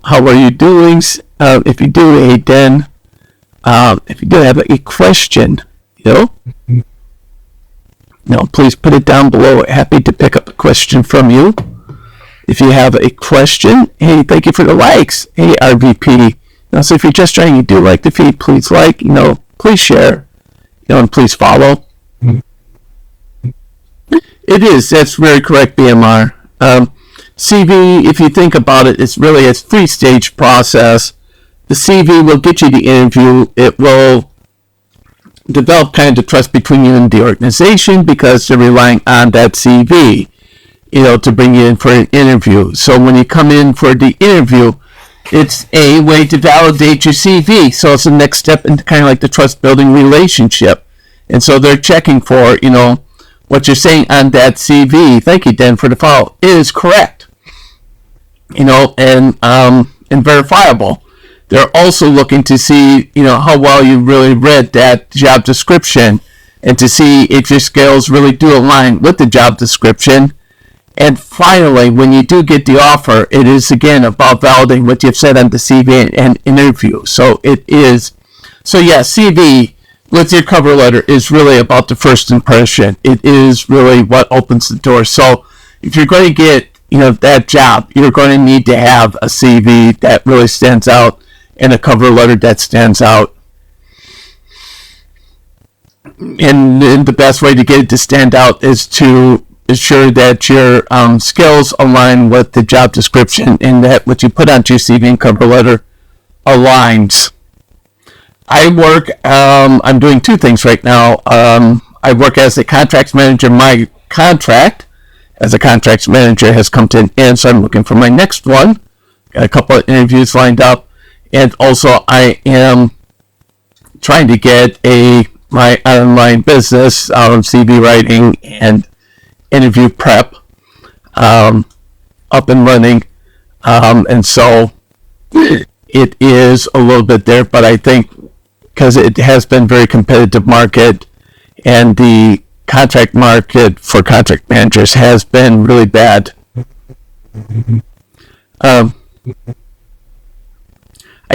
How are you doing? If you do, then if you do have a question, please put it down below. Happy to pick up a question from you. If you have a question, hey, thank you for the likes. Hey, RVP. So if you're just trying to do like the feed, please like, please share, and please follow. It is. That's very correct, BMR. CV, if you think about it, it's really a 3-stage process. The CV will get you the interview. It will develop kind of trust between you and the organization because they're relying on that CV, to bring you in for an interview. So when you come in for the interview, it's a way to validate your CV. So it's the next step in kind of like the trust building relationship. And so they're checking for, what you're saying on that CV. Thank you, Dan, for the follow. Is correct. And verifiable. They're also looking to see, how well you really read that job description and to see if your skills really do align with the job description. And finally, when you do get the offer, it is again about validating what you've said on the CV and interview. So it is. So yeah, CV with your cover letter is really about the first impression. It is really what opens the door. So if you're going to get, that job, you're going to need to have a CV that really stands out and a cover letter that stands out. And the best way to get it to stand out is to ensure that your skills align with the job description and that what you put onto your CV and cover letter aligns. I work, I'm doing 2 things right now. I work as a contracts manager. My contract as a contracts manager has come to an end, so I'm looking for my next one. Got a couple of interviews lined up. And also I am trying to get my online business, CV writing and interview prep up and running. And so it is a little bit there, but I think because it has been very competitive market and the contract market for contract managers has been really bad. I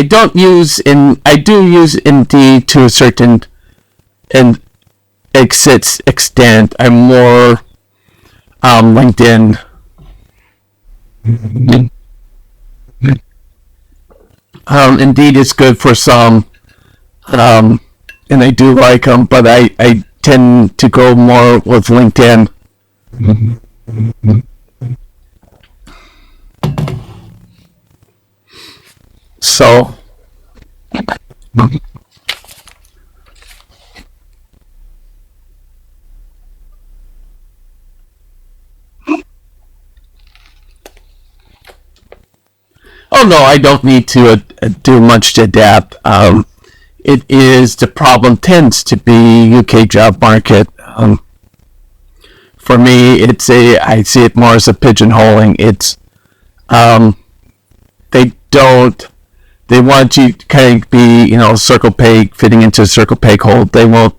do use Indeed to a certain extent. I'm more LinkedIn. Indeed is good for some, and I do like them, but I tend to go more with LinkedIn. So, oh no, I don't need to do much to adapt. It is, the problem tends to be UK job market. For me, I see it more as a pigeonholing. It's, they want you to kind of be, circle peg, fitting into a circle peg hole. They won't,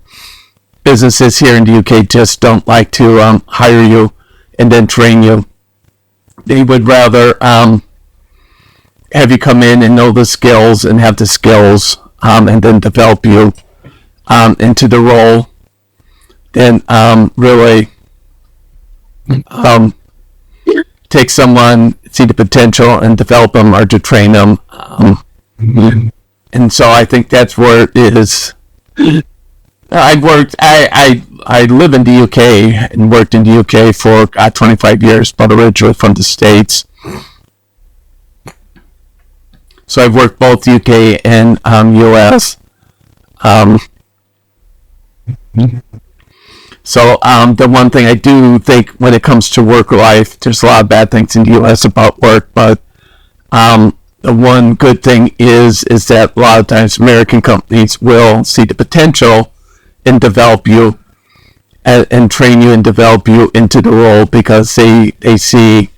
businesses here in the UK just don't like to hire you and then train you. They would rather have you come in and know the skills and have the skills and then develop you into the role. Then really take someone, see the potential and develop them or to train them. And so I think that's where it is. I live in the UK and worked in the UK for 25 years, but originally from the States. So I've worked both UK and US. So the one thing I do think when it comes to work life, there's a lot of bad things in the US about work, but the one good thing is that a lot of times American companies will see the potential and develop you and train you and develop you into the role because they see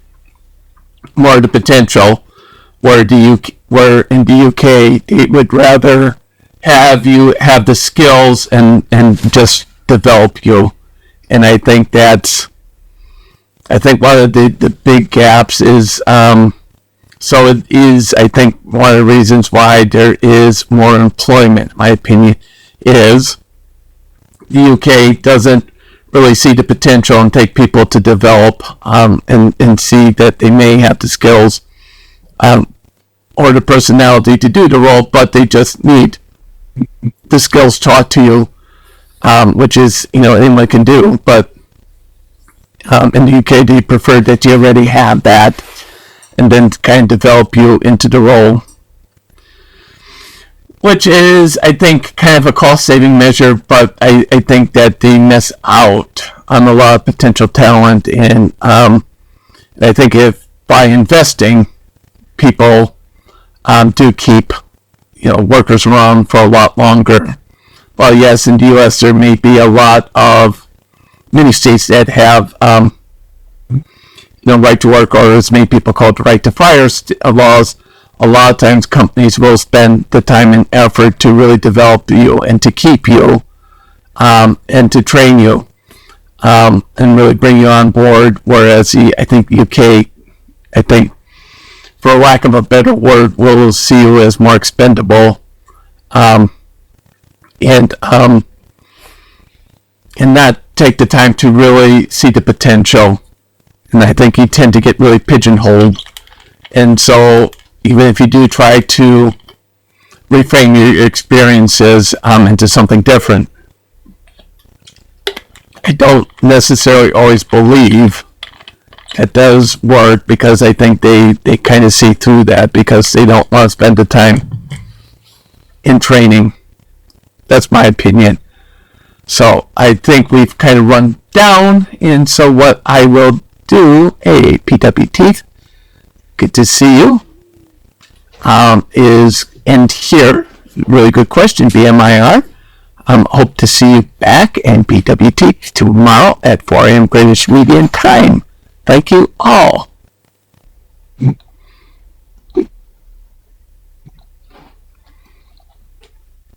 more of the potential, where in the UK they would rather have you have the skills and just develop you. And I think one of the big gaps is, so it is, I think one of the reasons why there is more employment, in my opinion, is the UK doesn't really see the potential and take people to develop and see that they may have the skills or the personality to do the role, but they just need the skills taught to you, which is, anyone can do. But in the UK, they prefer that you already have that and then kind of develop you into the role, which is, I think, kind of a cost-saving measure, but I think that they miss out on a lot of potential talent. And I think if by investing, people do keep, workers around for a lot longer. Well, yes, in the U.S. there may be a lot of many states that have, right to work, or as many people call it, right to fire laws. A lot of times companies will spend the time and effort to really develop you and to keep you and to train you and really bring you on board. Whereas I think the UK, for lack of a better word, will see you as more expendable and not take the time to really see the potential. And I think you tend to get really pigeonholed. And so even if you do try to reframe your experiences into something different, I don't necessarily always believe that does work, because I think they kind of see through that because they don't want to spend the time in training. That's my opinion. So I think we've kind of run down, and so what I will do, PWT, good to see you, is end here. Really good question, BMIR. Hope to see you back, and PWT tomorrow at 4 a.m. Greenwich Median Time. Thank you all.